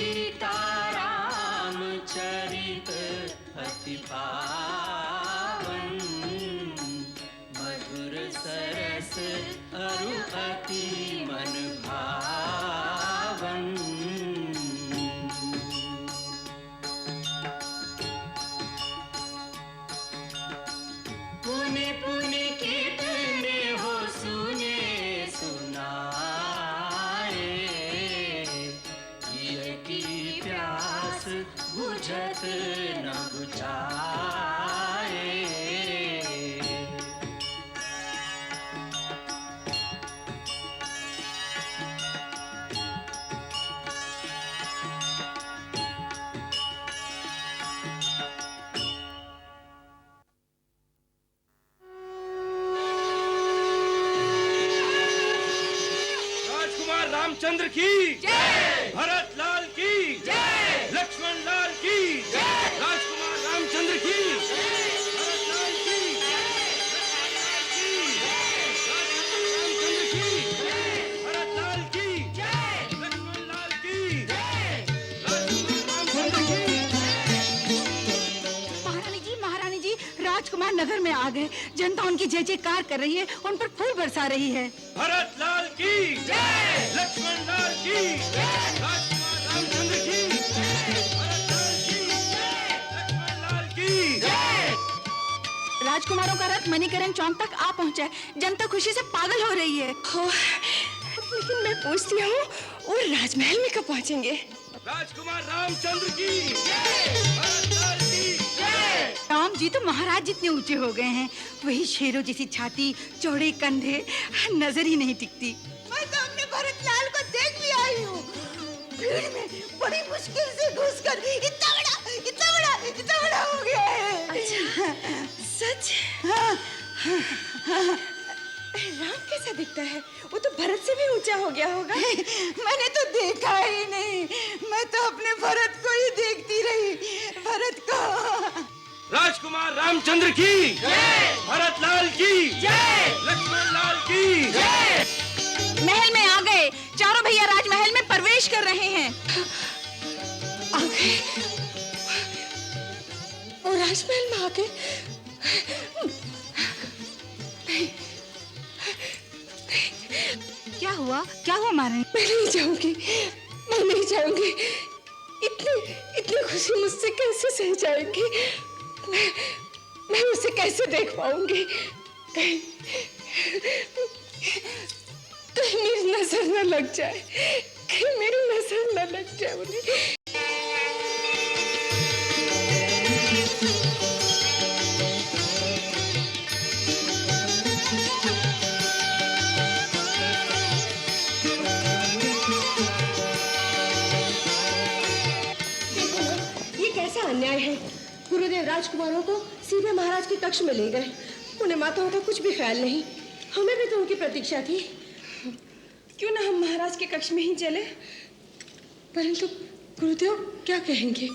सीताराम चरित अति पावन, मधुर सरस अरु अति मन भावन। पुनि पुनि कितने हो सुने सुनाए, ये की प्यास बुझत न बुझाए। रामचंद्र की जय, भरत लाल की जय, लक्ष्मण लाल की जय, राजकुमार रामचंद्र की जय, भरत लाल की जय, भरत लाल की जय, लक्ष्मण लाल की जय, राजकुमार रामचंद्र की जय। महारानी जी, राजकुमार नगर में आ गए। जनता उनकी जय जयकार कर रही है, उन पर फूल बरसा रही है। भरत लाल की जय, लक्ष्मण लाल की जय, राजकुमार रामचंद्र की जय, भरत लाल की जय, लक्ष्मण लाल की जय। राजकुमारों का रथ मणिकरण चौक तक आ पहुंचा है। जनता खुशी से पागल हो रही है। लेकिन मैं पूछती हूँ, वो राजमहल में कब पहुंचेंगे? राजकुमार रामचंद्र की जय, भरत लाल की जय। राम जी तो महाराज जितने ऊंचे हो गए हैं, वही शेरों जैसी छाती, चौड़े कंधे, नजर ही नहीं टिकती। मैं तो अपने भरत लाल को देख भी आई हूँ। भीड़ में बड़ी मुश्किल से घुसकर इतना बड़ा हो गया है। अच्छा, सच? हाँ। राम कैसा दिखता है? वो तो भरत से भी ऊंचा हो गया होगा। मैंने तो देखा ही नहीं, मैं तो अपने भरत को ही देखती रही। भरत को। राजकुमार रामचंद्र की जय, भरत लाल की जय, लक्ष्मण लाल की जय। महल में आ गए। चारों भैया राजमहल में प्रवेश कर रहे हैं। आ गए? वो राजमहल में आ गए? क्या हुआ महारानी? मैं नहीं जाऊंगी। इतनी खुशी मुझसे कैसे सह जाएगी? मैं उसे कैसे देख पाऊंगी? कहीं मेरी नजर न लग जाए, उन्हें। अन्याय है। गुरुदेव राजकुमारों को सीधे महाराज के कक्ष में ले गए। उन्हें माताओं का कुछ भी ख्याल नहीं। हमें भी तो उनकी प्रतीक्षा थी। क्यों ना हम महाराज के कक्ष में ही चले? परंतु गुरुदेव क्या कहेंगे?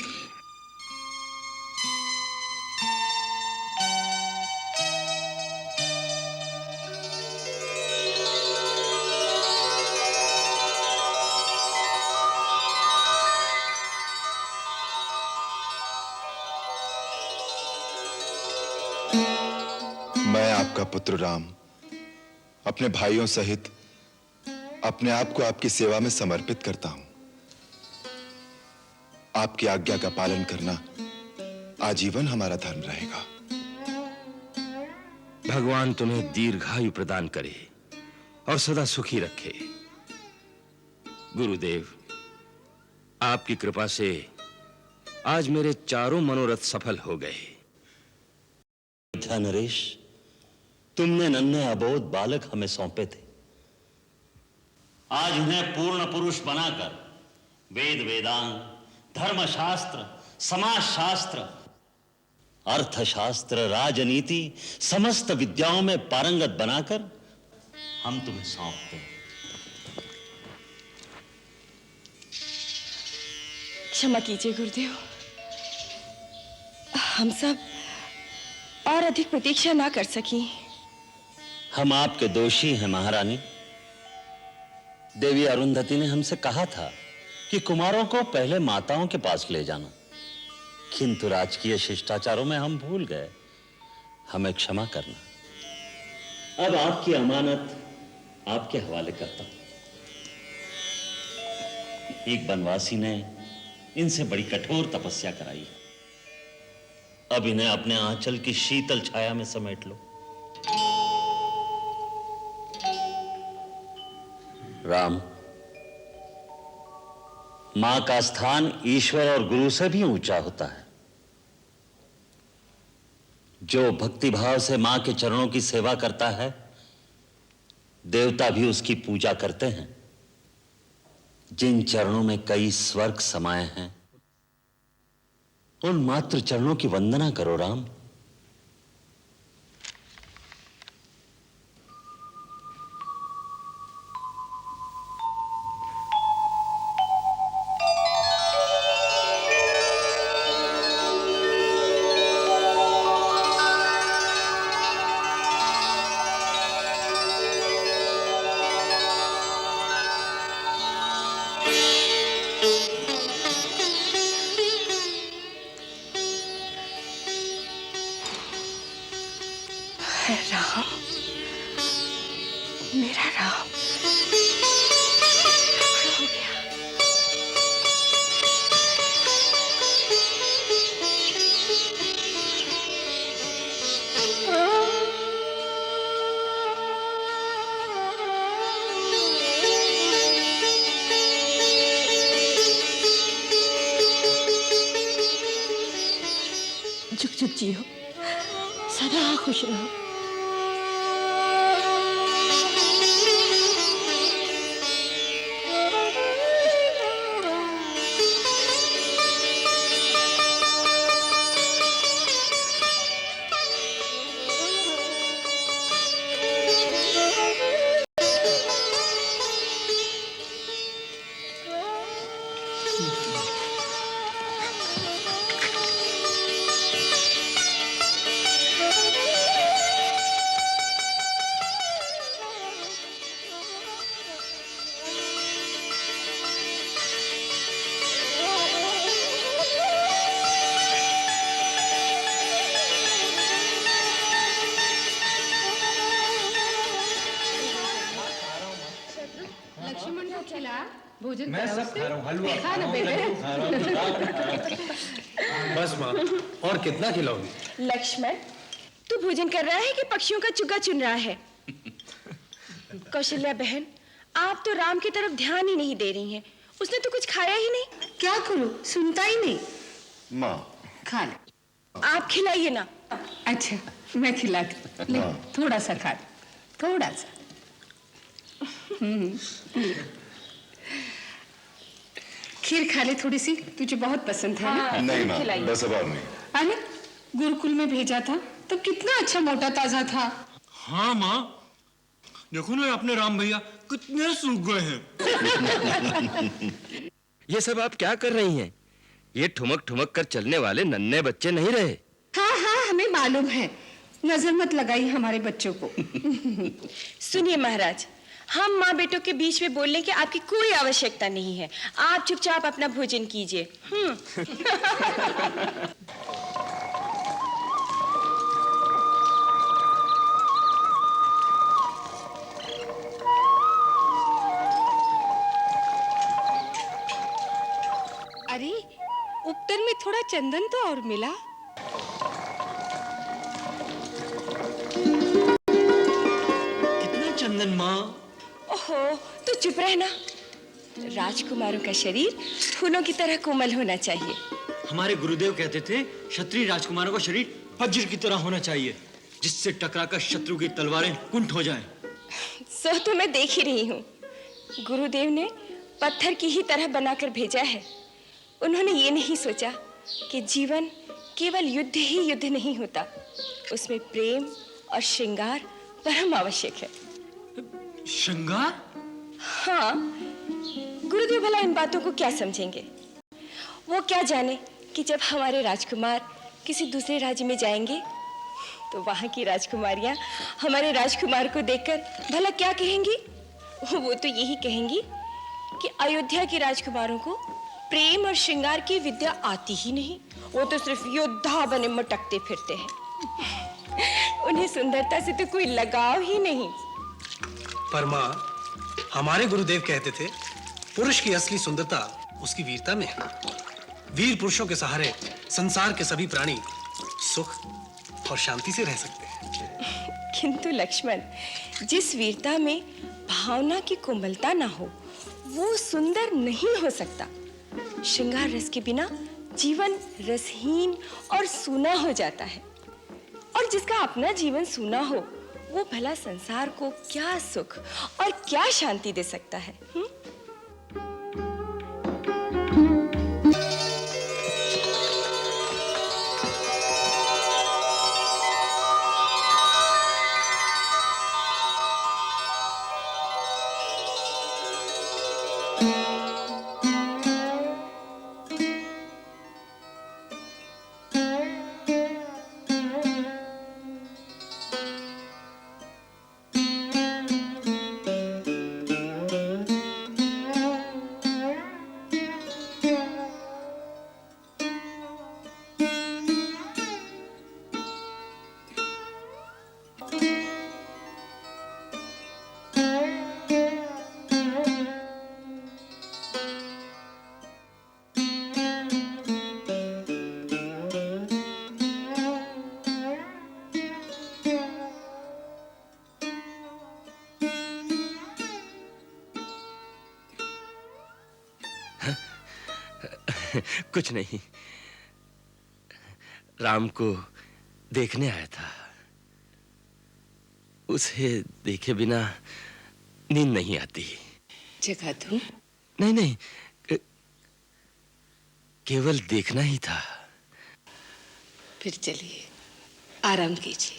मैं आपका पुत्र राम अपने भाइयों सहित अपने आप को आपकी सेवा में समर्पित करता हूं। आपकी आज्ञा का पालन करना आजीवन हमारा धर्म रहेगा। भगवान तुम्हें दीर्घायु प्रदान करे और सदा सुखी रखे। गुरुदेव, आपकी कृपा से आज मेरे चारों मनोरथ सफल हो गए। नरेश, तुमने नन्हे अबोध बालक हमें सौंपे थे। आज उन्हें पूर्ण पुरुष बनाकर वेद वेदांग, धर्मशास्त्र, समाजशास्त्र, अर्थशास्त्र, राजनीति समस्त विद्याओं में पारंगत बनाकर हम तुम्हें सौंपते हैं। क्षमा कीजिए गुरुदेव, हम सब और अधिक प्रतीक्षा ना कर सकी। हम आपके दोषी हैं महारानी। देवी अरुंधति ने हमसे कहा था कि कुमारों को पहले माताओं के पास ले जाना, किंतु राजकीय शिष्टाचारों में हम भूल गए। हमें क्षमा करना। अब आपकी अमानत आपके हवाले करता हूं। एक बनवासी ने इनसे बड़ी कठोर तपस्या कराई है। अब इन्हें अपने आंचल की शीतल छाया में समेट लो। राम, मां का स्थान ईश्वर और गुरु से भी ऊंचा होता है। जो भक्तिभाव से मां के चरणों की सेवा करता है, देवता भी उसकी पूजा करते हैं। जिन चरणों में कई स्वर्ग समाये हैं, उन मात्र चरणों की वंदना करो राम। राम, मेरा राम हो गया। जुग जुग जियो, सदा खुश रहो। भोजन मैं सब खा रहा हूँ, हलवा खा ना बेटे। बस माँ, और कितना खिलाओगी? लक्ष्मण, तू भोजन कर रहा है कि पक्षियों का चुग्गा चुन रहा है? कौशल्या बहन, आप तो राम की तरफ ध्यान ही नहीं दे रही हैं। उसने तो कुछ खाया ही नहीं। क्या करूं, सुनता ही नहीं। माँ, खा ले। आप खिलाइए ना। अच्छा, मैं खिलाती। ले, थोड़ा सा खा ले, थोड़ा सा। खीर खा ले थोड़ी सी, तुझे बहुत पसंद है ना? नहीं माँ, बस अब और नहीं। अरे गुरुकुल में भेजा था तो कितना अच्छा मोटा ताजा था। हाँ माँ, देखो ना अपने राम भैया कितने सूख गए हैं। ये सब आप क्या कर रही हैं? ये ठुमक ठुमक कर चलने वाले नन्हे बच्चे नहीं रहे। हाँ हाँ, हमें मालूम है। नजर मत लगाई हमारे बच्चों को। सुनिए महाराज, हम माँ बेटों के बीच में बोलने की आपकी कोई आवश्यकता नहीं है। आप चुपचाप अपना भोजन कीजिए। अरे उत्तर में थोड़ा चंदन तो और मिला। कितना चंदन माँ? ओहो, तो चुप रहना। राजकुमारों का शरीर फूलों की तरह कोमल होना चाहिए। हमारे गुरुदेव कहते थे क्षत्रिय राजकुमारों का शरीर वज्र की तरह होना चाहिए, जिससे टकराकर शत्रु की तलवारें कुंठ हो जाएं। सो तो मैं देख ही रही हूँ। गुरुदेव ने पत्थर की ही तरह बनाकर भेजा है। उन्होंने ये नहीं सोचा कि जीवन केवल युद्ध ही युद्ध नहीं होता, उसमें प्रेम और श्रृंगार परम आवश्यक है। श्रृंगार? हाँ, गुरुदेव भला इन बातों को क्या समझेंगे? वो क्या जाने कि जब हमारे राजकुमार किसी दूसरे राज्य में जाएंगे तो वहाँ की राजकुमारियाँ हमारे राजकुमार को देखकर भला क्या कहेंगी? वो तो यही कहेंगी कि अयोध्या के राजकुमारों को प्रेम और श्रृंगार की विद्या आती ही नहीं। वो तो सिर्फ योद्धा बने मटकते फिरते हैं। उन्हें सुंदरता से तो कोई लगाव ही नहीं। पर माँ, हमारे गुरुदेव कहते थे पुरुष की असली सुंदरता उसकी वीरता में है। वीर पुरुषों के सहारे संसार के सभी प्राणी सुख और शांति से रह सकते हैं। किंतु लक्ष्मण, जिस वीरता में भावना की कोमलता ना हो वो सुंदर नहीं हो सकता। श्रृंगार रस के बिना जीवन रसहीन और सूना हो जाता है। और जिसका अपना जीवन सूना हो वो भला संसार को क्या सुख और क्या शांति दे सकता है? कुछ नहीं, राम को देखने आया था। उसे देखे बिना नींद नहीं आती। जगा दूं? नहीं नहीं, केवल देखना ही था। फिर चलिए, आराम कीजिए।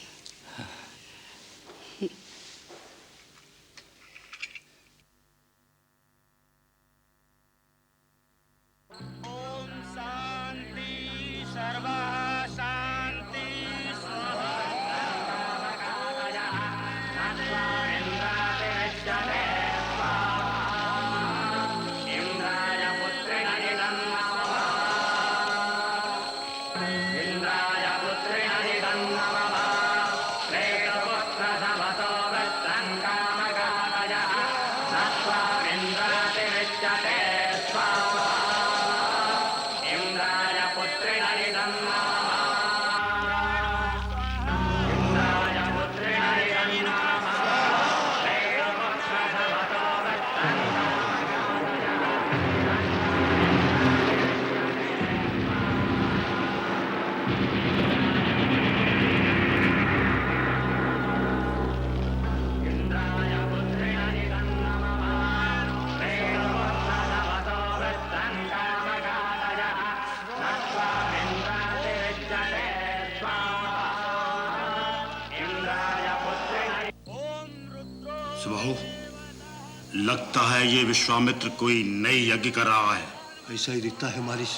लगता है ये विश्वामित्र कोई नई यज्ञ कर रहा है। ऐसा ही दिखता है मालिश।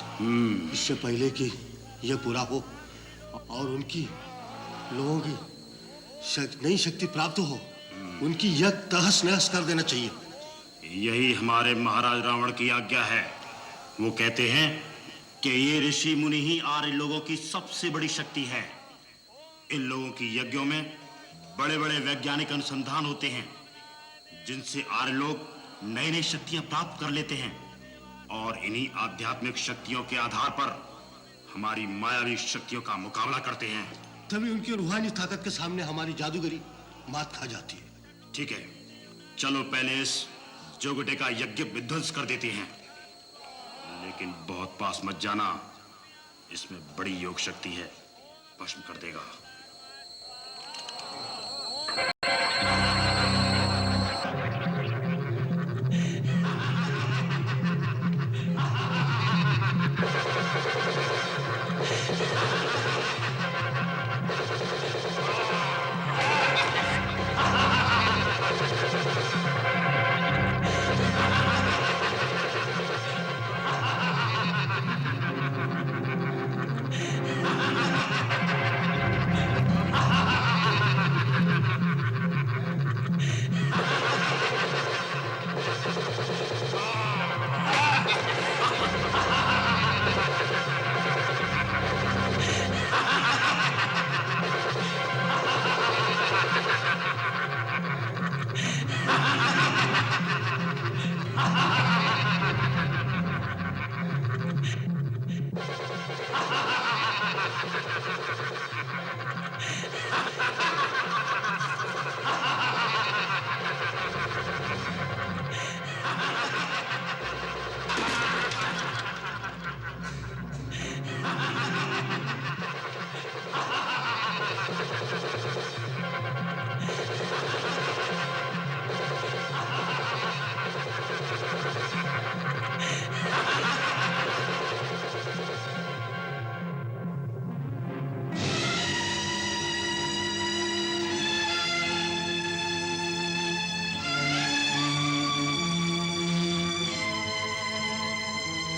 इससे पहले कि यह पूरा हो और उनकी लोगों की नई शक्ति प्राप्त हो, उनकी यज्ञ तहस नहस कर देना चाहिए। यही हमारे महाराज रावण की आज्ञा है। वो कहते हैं कि ये ऋषि मुनि ही आर्य लोगों की सबसे बड़ी शक्ति है। इन लोगों की यज्ञों में बड़े बड़े वैज्ञानिक अनुसंधान होते हैं जिनसे आर्य लोग नई नई शक्तियां प्राप्त कर लेते हैं और इन्हीं आध्यात्मिक शक्तियों के आधार पर हमारी मायावी शक्तियों का मुकाबला करते हैं। तभी उनकी रूहानी ताकत के सामने हमारी जादूगरी मात खा जाती है। ठीक है, चलो पहले इस जोगटे का यज्ञ विध्वंस कर देते हैं, लेकिन बहुत पास मत जाना, इसमें बड़ी योग शक्ति है, भस्म कर देगा।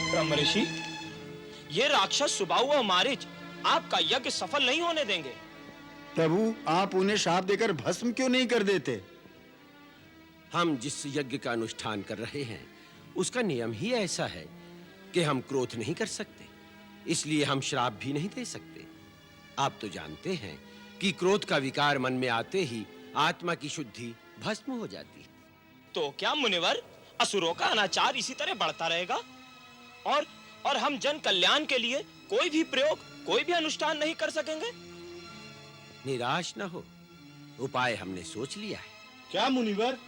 ब्रह्म ऋषि, ये राक्षस सुबाहु और मारीच आपका यज्ञ सफल नहीं होने देंगे। प्रभु, आप उन्हें शाप देकर भस्म क्यों नहीं कर देते? हम जिस यज्ञ का अनुष्ठान कर रहे हैं उसका नियम ही ऐसा है कि हम क्रोध नहीं कर सकते, इसलिए हम श्राप भी नहीं दे सकते। आप तो जानते हैं कि क्रोध का विकार मन में आते ही आत्मा की शुद्धि भस्म हो जाती है। तो क्या मुनिवर, असुरों का अनाचार इसी तरह बढ़ता रहेगा और हम जन कल्याण के लिए कोई भी प्रयोग, कोई भी अनुष्ठान नहीं कर सकेंगे? निराश न हो, उपाय हमने सोच लिया है। क्या मुनिवर?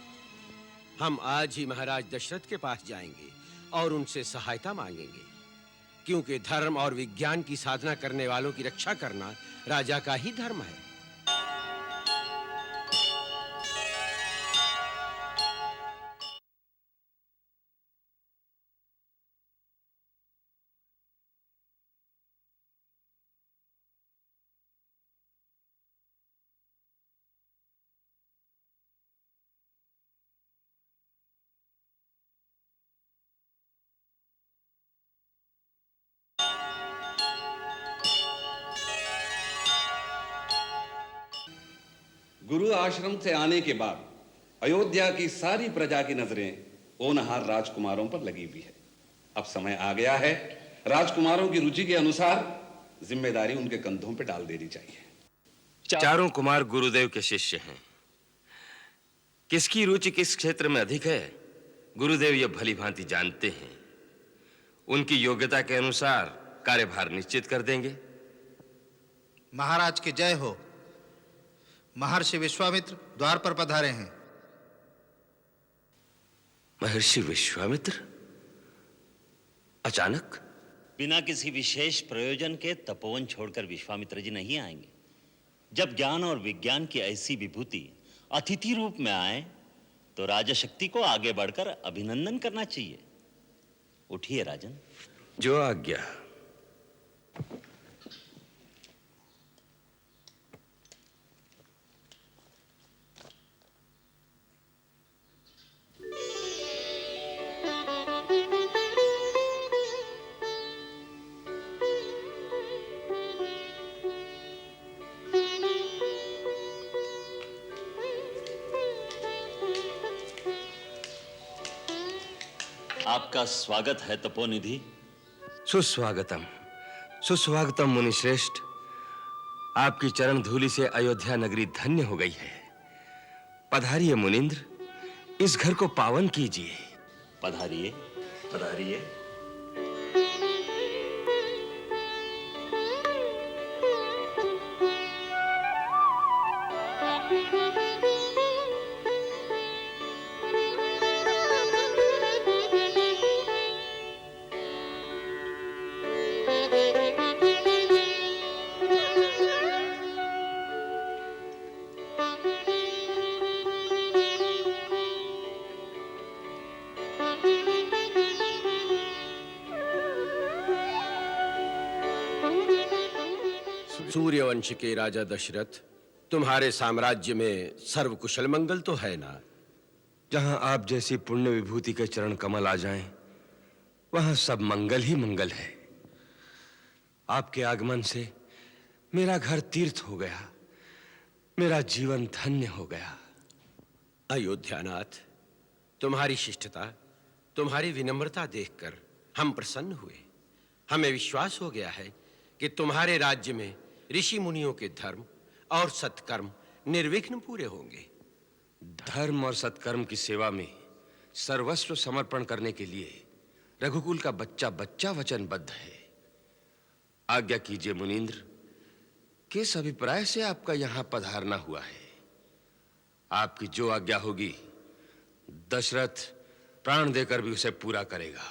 हम आज ही महाराज दशरथ के पास जाएंगे और उनसे सहायता मांगेंगे, क्योंकि धर्म और विज्ञान की साधना करने वालों की रक्षा करना राजा का ही धर्म है। गुरु आश्रम से आने के बाद अयोध्या की सारी प्रजा की नजरें होनहार राजकुमारों पर लगी हुई है। अब समय आ गया है, राजकुमारों की रुचि के अनुसार जिम्मेदारी उनके कंधों पर डाल देनी चाहिए। चारों कुमार गुरुदेव के शिष्य हैं। किसकी रुचि किस क्षेत्र में अधिक है, गुरुदेव ये भली भांति जानते हैं। उनकी योग्यता के अनुसार कार्यभार निश्चित कर देंगे। महाराज की जय हो। महर्षि विश्वामित्र द्वार पर पधारे हैं। महर्षि विश्वामित्र अचानक? बिना किसी विशेष प्रयोजन के तपोवन छोड़कर विश्वामित्र जी नहीं आएंगे। जब ज्ञान और विज्ञान की ऐसी विभूति अतिथि रूप में आए तो राजशक्ति को आगे बढ़कर अभिनंदन करना चाहिए। उठिए राजन। जो आज्ञा। आपका स्वागत है तपोनिधि। सुस्वागतम, सुस्वागतम मुनिश्रेष्ठ। आपकी चरण धूलि से अयोध्या नगरी धन्य हो गई है। पधारिए मुनिंद्र, इस घर को पावन कीजिए। पधारिए, पधारिए। सूर्यवंश के राजा दशरथ, तुम्हारे साम्राज्य में सर्व कुशल मंगल तो है ना? जहां आप जैसी पुण्य विभूति के चरण कमल आ जाएं, वहां सब मंगल ही मंगल है। आपके आगमन से मेरा घर तीर्थ हो गया, मेरा जीवन धन्य हो गया। अयोध्यानाथ, तुम्हारी शिष्टता, तुम्हारी विनम्रता देखकर हम प्रसन्न हुए। हमें विश्वास हो गया है कि तुम्हारे राज्य में ऋषि मुनियों के धर्म और सत्कर्म निर्विघ्न पूरे होंगे। धर्म और सत्कर्म की सेवा में सर्वस्व समर्पण करने के लिए रघुकुल का बच्चा बच्चा वचनबद्ध है। आज्ञा कीजिए मुनींद्र, किस अभिप्राय से आपका यहां पधारना हुआ है? आपकी जो आज्ञा होगी दशरथ प्राण देकर भी उसे पूरा करेगा।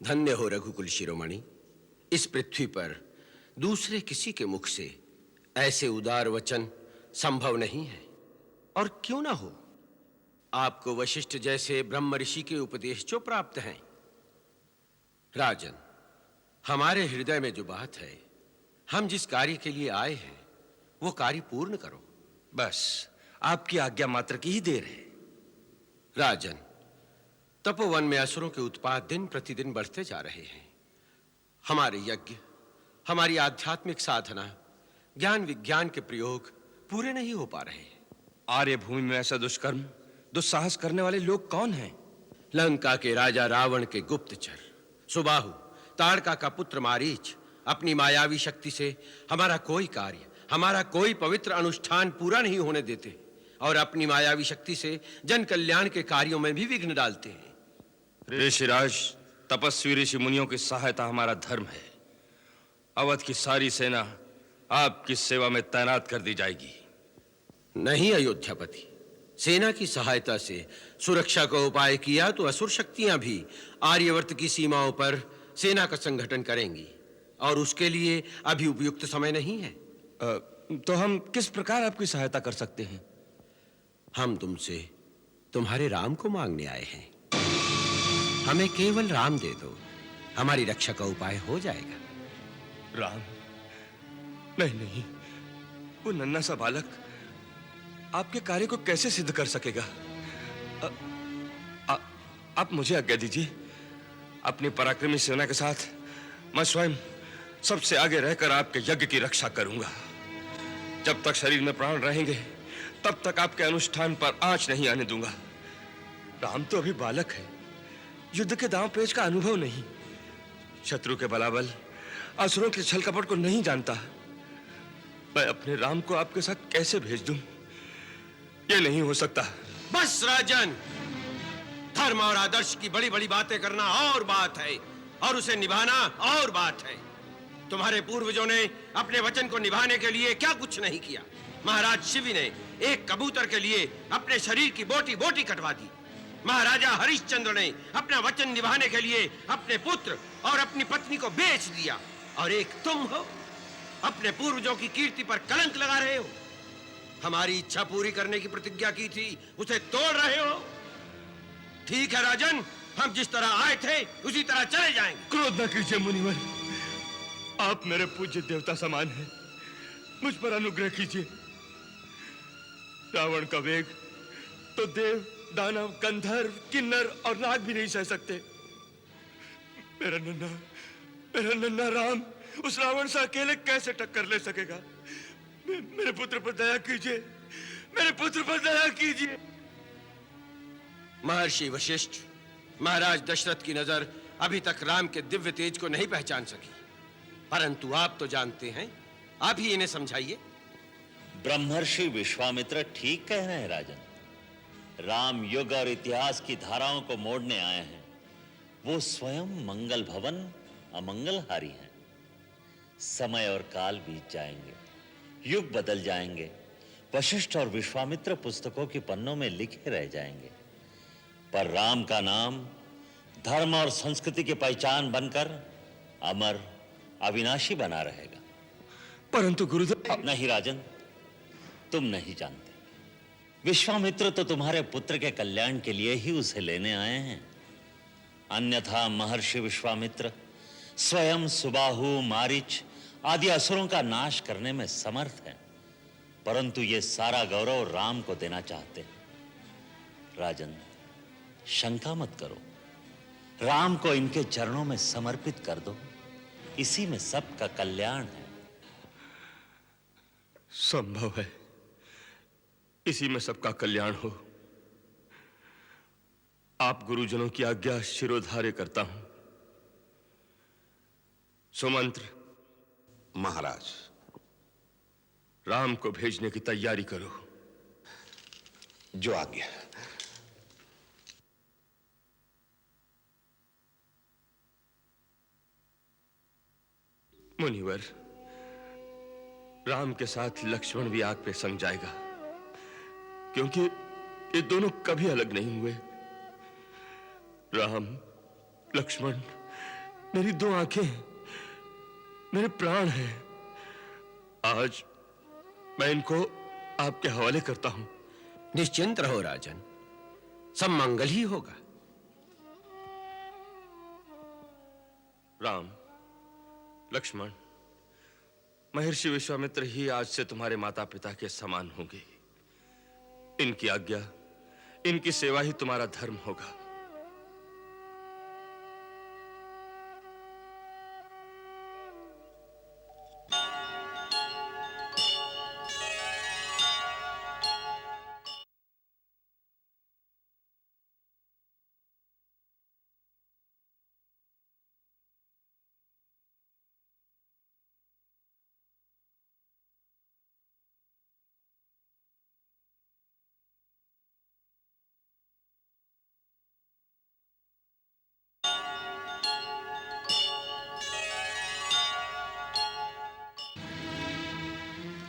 धन्य हो रघुकुल शिरोमणि। इस पृथ्वी पर दूसरे किसी के मुख से ऐसे उदार वचन संभव नहीं है। और क्यों ना हो, आपको वशिष्ठ जैसे ब्रह्म ऋषि के उपदेश जो प्राप्त हैं। राजन, हमारे हृदय में जो बात है, हम जिस कार्य के लिए आए हैं वो कार्य पूर्ण करो। बस आपकी आज्ञा मात्र की ही देर है। राजन, तपोवन में असुरों के उत्पात दिन प्रतिदिन बढ़ते जा रहे हैं। हमारे यज्ञ, हमारी आध्यात्मिक साधना, ज्ञान विज्ञान के प्रयोग पूरे नहीं हो पा रहे। आर्य भूमि में ऐसा दुष्कर्म, दुस्साहस करने वाले लोग कौन हैं? लंका के राजा रावण के गुप्तचर सुबाहु, ताड़का का पुत्र मारीच अपनी मायावी शक्ति से हमारा कोई कार्य, हमारा कोई पवित्र अनुष्ठान पूरा नहीं होने देते और अपनी मायावी शक्ति से जन कल्याण के कार्यों में भी विघ्न डालते हैं। ऋषिराज, तपस्वी ऋषि मुनियों की सहायता हमारा धर्म है। अवध की सारी सेना आपकी सेवा में तैनात कर दी जाएगी। नहीं अयोध्यापति, सेना की सहायता से सुरक्षा का उपाय किया तो असुर शक्तियां भी आर्यवर्त की सीमाओं पर सेना का संगठन करेंगी और उसके लिए अभी उपयुक्त समय नहीं है। तो हम किस प्रकार आपकी सहायता कर सकते हैं? हम तुमसे तुम्हारे राम को मांगने आए हैं। हमें केवल राम दे दो, हमारी रक्षा का उपाय हो जाएगा। राम? नहीं नहीं, वो नन्हा सा बालक आपके कार्य को कैसे सिद्ध कर सकेगा? आप मुझे आज्ञा दीजिए। अपनी पराक्रमी सेना के साथ मैं स्वयं सबसे आगे रहकर आपके यज्ञ की रक्षा करूंगा। जब तक शरीर में प्राण रहेंगे तब तक आपके अनुष्ठान पर आंच नहीं आने दूंगा। राम तो अभी बालक है, युद्ध के दांव पेच का अनुभव नहीं, शत्रु के बलाबल, असुरों के छल कपट को नहीं जानता। मैं अपने राम को आपके साथ कैसे भेज दूं? ये नहीं हो सकता। बस राजन, धर्म और आदर्श की बड़ी बड़ी बातें करना और बात है और उसे निभाना और बात है। तुम्हारे पूर्वजों ने अपने वचन को निभाने के लिए क्या कुछ नहीं किया। महाराज शिवी ने एक कबूतर के लिए अपने शरीर की बोटी बोटी कटवा दी। महाराजा हरिश्चंद्र ने अपना वचन निभाने के लिए अपने पुत्र और अपनी पत्नी को बेच दिया। और एक तुम हो, अपने पूर्वजों की कीर्ति पर कलंक लगा रहे हो। हमारी इच्छा पूरी करने की प्रतिज्ञा की थी, उसे तोड़ रहे हो। ठीक है राजन, हम जिस तरह आए थे उसी तरह चले जाएंगे। क्रोध न कीजिए मुनिवर, आप मेरे पूज्य देवता समान हैं। मुझ पर अनुग्रह कीजिए। रावण का वेग तो देव, दानव, गंधर्व, किन्नर और नाग भी नहीं सह सकते। मेरा नन्हा राम उस रावण से अकेले कैसे टक्कर ले सकेगा? मेरे पुत्र पर दया कीजिए, मेरे पुत्र पर दया कीजिए। महर्षि वशिष्ठ, महाराज दशरथ की नजर अभी तक राम के दिव्य तेज को नहीं पहचान सकी, परंतु आप तो जानते हैं, आप ही इन्हें समझाइए। ब्रह्मर्षि विश्वामित्र ठीक कह रहे हैं राजन। राम युग और इतिहास की धाराओं को मोड़ने आए हैं। वो स्वयं मंगल भवन अमंगलहारी हैं। समय और काल बीत जाएंगे, युग बदल जाएंगे, वशिष्ठ और विश्वामित्र पुस्तकों के पन्नों में लिखे रह जाएंगे, पर राम का नाम धर्म और संस्कृति की पहचान बनकर अमर, अविनाशी बना रहेगा। परंतु गुरुदेव। नहीं राजन, तुम नहीं जानते। विश्वामित्र तो तुम्हारे पुत्र के कल्याण के लिए ही उसे लेने आए हैं। अन्यथा महर्षि विश्वामित्र स्वयं सुबाहु, मारीच आदि असुरों का नाश करने में समर्थ हैं, परंतु ये सारा गौरव राम को देना चाहते हैं। राजन, शंका मत करो, राम को इनके चरणों में समर्पित कर दो, इसी में सबका कल्याण है। संभव है इसी में सबका कल्याण हो। आप गुरुजनों की आज्ञा शिरोधार्य करता हूं। सुमंत्र। महाराज। राम को भेजने की तैयारी करो। जो आज्ञा। मुनिवर, राम के साथ लक्ष्मण भी आग पे सम जाएगा, क्योंकि ये दोनों कभी अलग नहीं हुए। राम, लक्ष्मण मेरी दो आंखें, मेरे प्राण हैं। आज मैं इनको आपके हवाले करता हूं। निश्चिंत रहो राजन, सब मंगल ही होगा। राम, लक्ष्मण, महर्षि विश्वामित्र ही आज से तुम्हारे माता पिता के समान होंगे। इनकी आज्ञा, इनकी सेवा ही तुम्हारा धर्म होगा।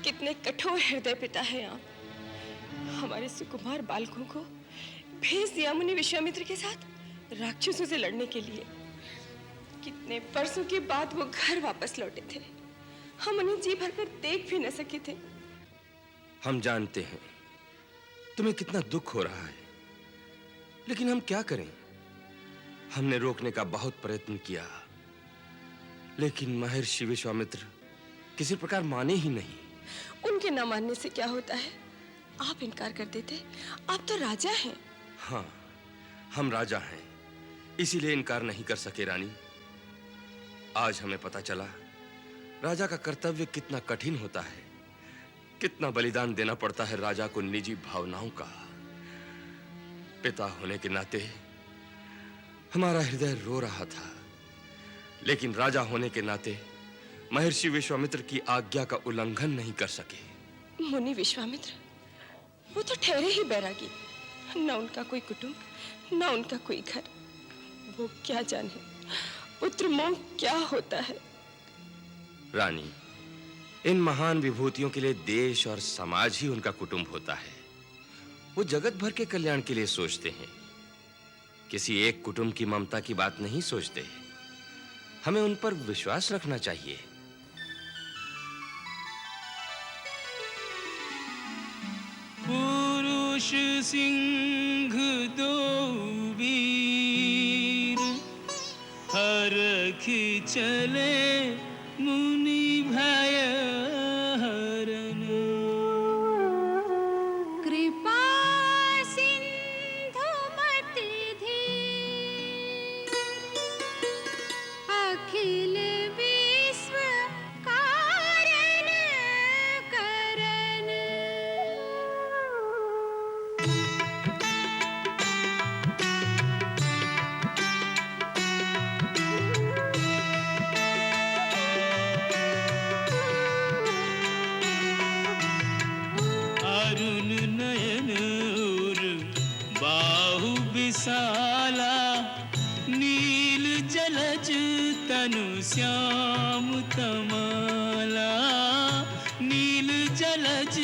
कितने कठोर हृदय पिता है आप। हमारे सुकुमार बालकों को भेज दिया मुनि विश्वामित्र के साथ राक्षसों से लड़ने के लिए। कितने वर्षों के बाद वो घर वापस लौटे थे। हम उन्हें जी भरकर देख भी न सके थे। हम जानते हैं तुम्हें कितना दुख हो रहा है, लेकिन हम क्या करें? हमने रोकने का बहुत प्रयत्न किया, लेकिन महर्षि विश्वामित्र किसी प्रकार माने ही नहीं। उनके न मानने से क्या होता है? आप इनकार कर देते। आप तो राजा हैं। हाँ, हम राजा हैं, इसीलिए इनकार नहीं कर सके रानी। आज हमें पता चला राजा का कर्तव्य कितना कठिन होता है, कितना बलिदान देना पड़ता है राजा को निजी भावनाओं का। पिता होने के नाते हमारा हृदय रो रहा था, लेकिन राजा होने के नाते महर्षि विश्वामित्र की आज्ञा का उल्लंघन नहीं कर सके। मुनि विश्वामित्र वो तो ठहरे ही बैरागी, न उनका कोई कुटुंब, न उनका कोई घर। वो क्या जाने पुत्र मोह क्या होता है। रानी, इन महान विभूतियों के लिए देश और समाज ही उनका कुटुंब होता है। वो जगत भर के कल्याण के लिए सोचते हैं, किसी एक कुटुंब की ममता की बात नहीं सोचते। हमें उन पर विश्वास रखना चाहिए। पुरुष सिंह दो वीर, हरख चले मुनि भय हरन। कृपा सिंधु मति धीर, अखिल विश्व कारण करन। अरुण नयन और बाहु विशाला, नील जलज तनु श्याम तमाला। नील जलज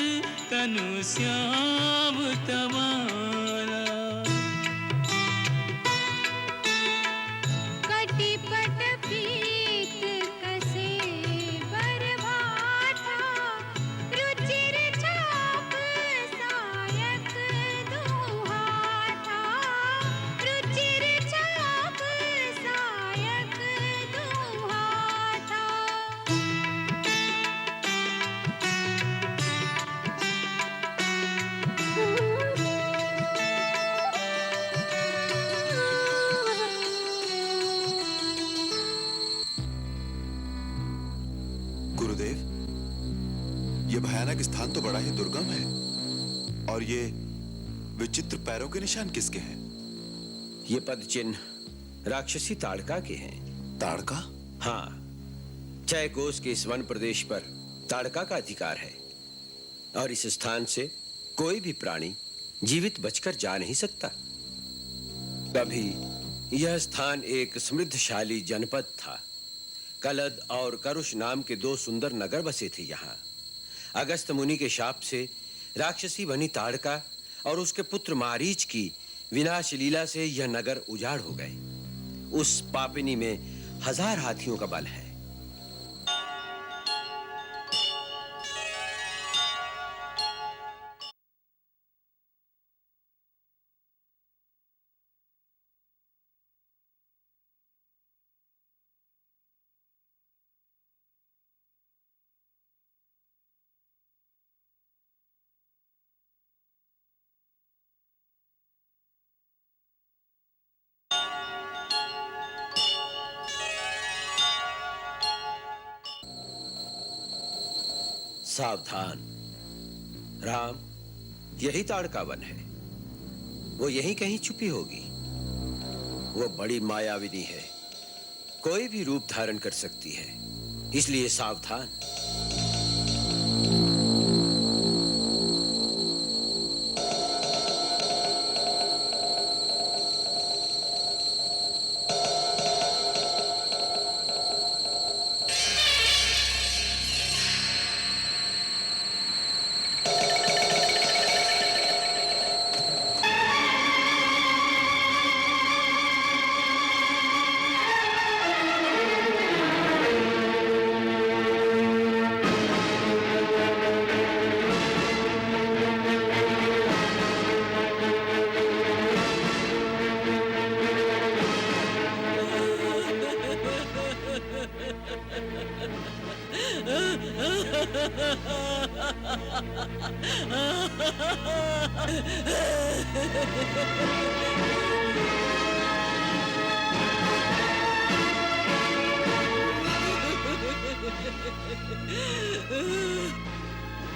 तनु श्याम तमाला। कटिपट पीत कसे बरभाता, रुचिर छाप सायक दुहाता। रुचिर छाप सायक दुहाता। गुरुदेव, ये भयानक स्थान तो बड़ा ही दुर्गम है, और ये विचित्र पैरों के निशान किसके हैं? ये पद चिन्ह राक्षसी ताड़का के हैं। ताड़का? हाँ, क्षय कोष के इस वन प्रदेश पर ताड़का का अधिकार है, और इस स्थान से कोई भी प्राणी जीवित बचकर जा नहीं सकता। कभी यह स्थान एक समृद्धशाली जनपद था। कलद और करुष नाम के 2 सुंदर नगर बसे थे यहाँ। अगस्त मुनि के शाप से राक्षसी बनी ताड़का और उसके पुत्र मारीच की विनाश लीला से यह नगर उजाड़ हो गए। उस पापिनी में 1000 हाथियों का बल है। सावधान राम, यही ताड़का वन है। वो यहीं कहीं छुपी होगी। वो बड़ी मायाविनी है, कोई भी रूप धारण कर सकती है, इसलिए सावधान।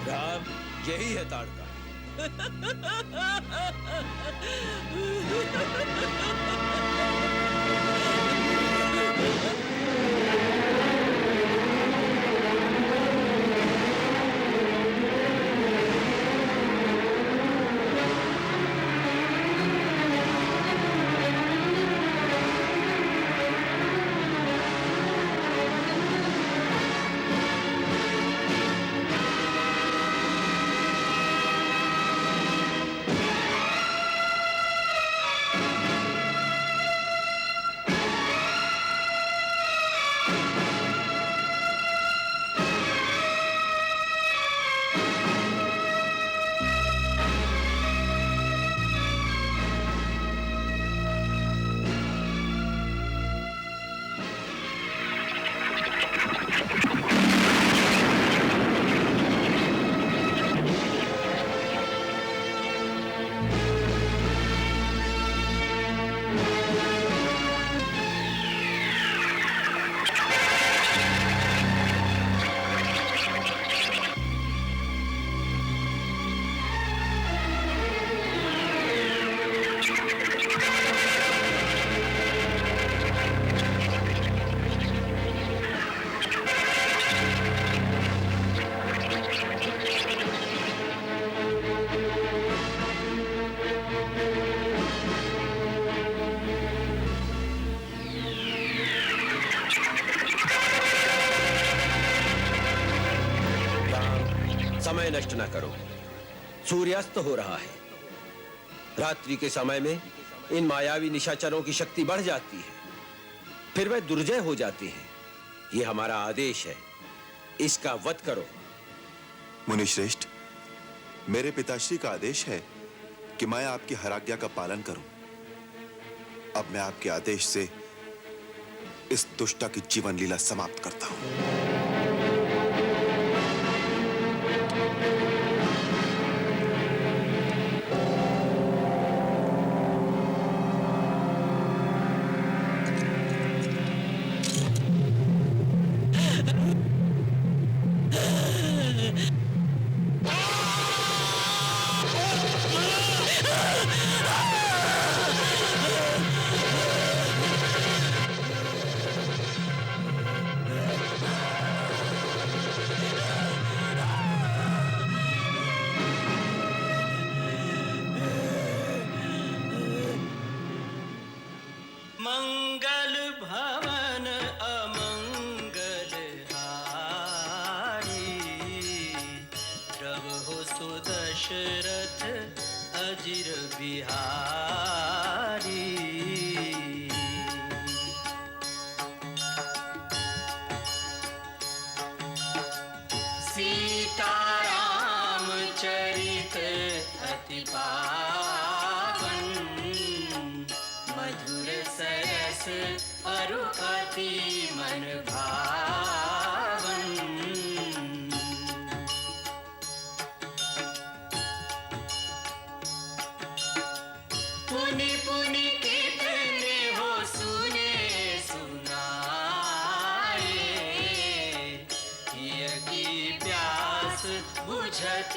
राम, यही है ताड़का। समय नष्ट न करो, सूर्यास्त हो रहा है। रात्रि के समय में इन मायावी निशाचरों की शक्ति बढ़ जाती है, फिर वे दुर्जय हो जाते हैं। ये हमारा आदेश है, इसका वध करो। मुनिश्रेष्ठ, मेरे पिताश्री का आदेश है कि मैं आपकी हर आज्ञा का पालन करूं। अब मैं आपके आदेश से इस दुष्टा की जीवन लीला समाप्त करता हूं। पावन, मधुर सरस अरु अति मन भावन। पुनि पुनि कितने हो सुने सुनाए, हिय की प्यास बुझत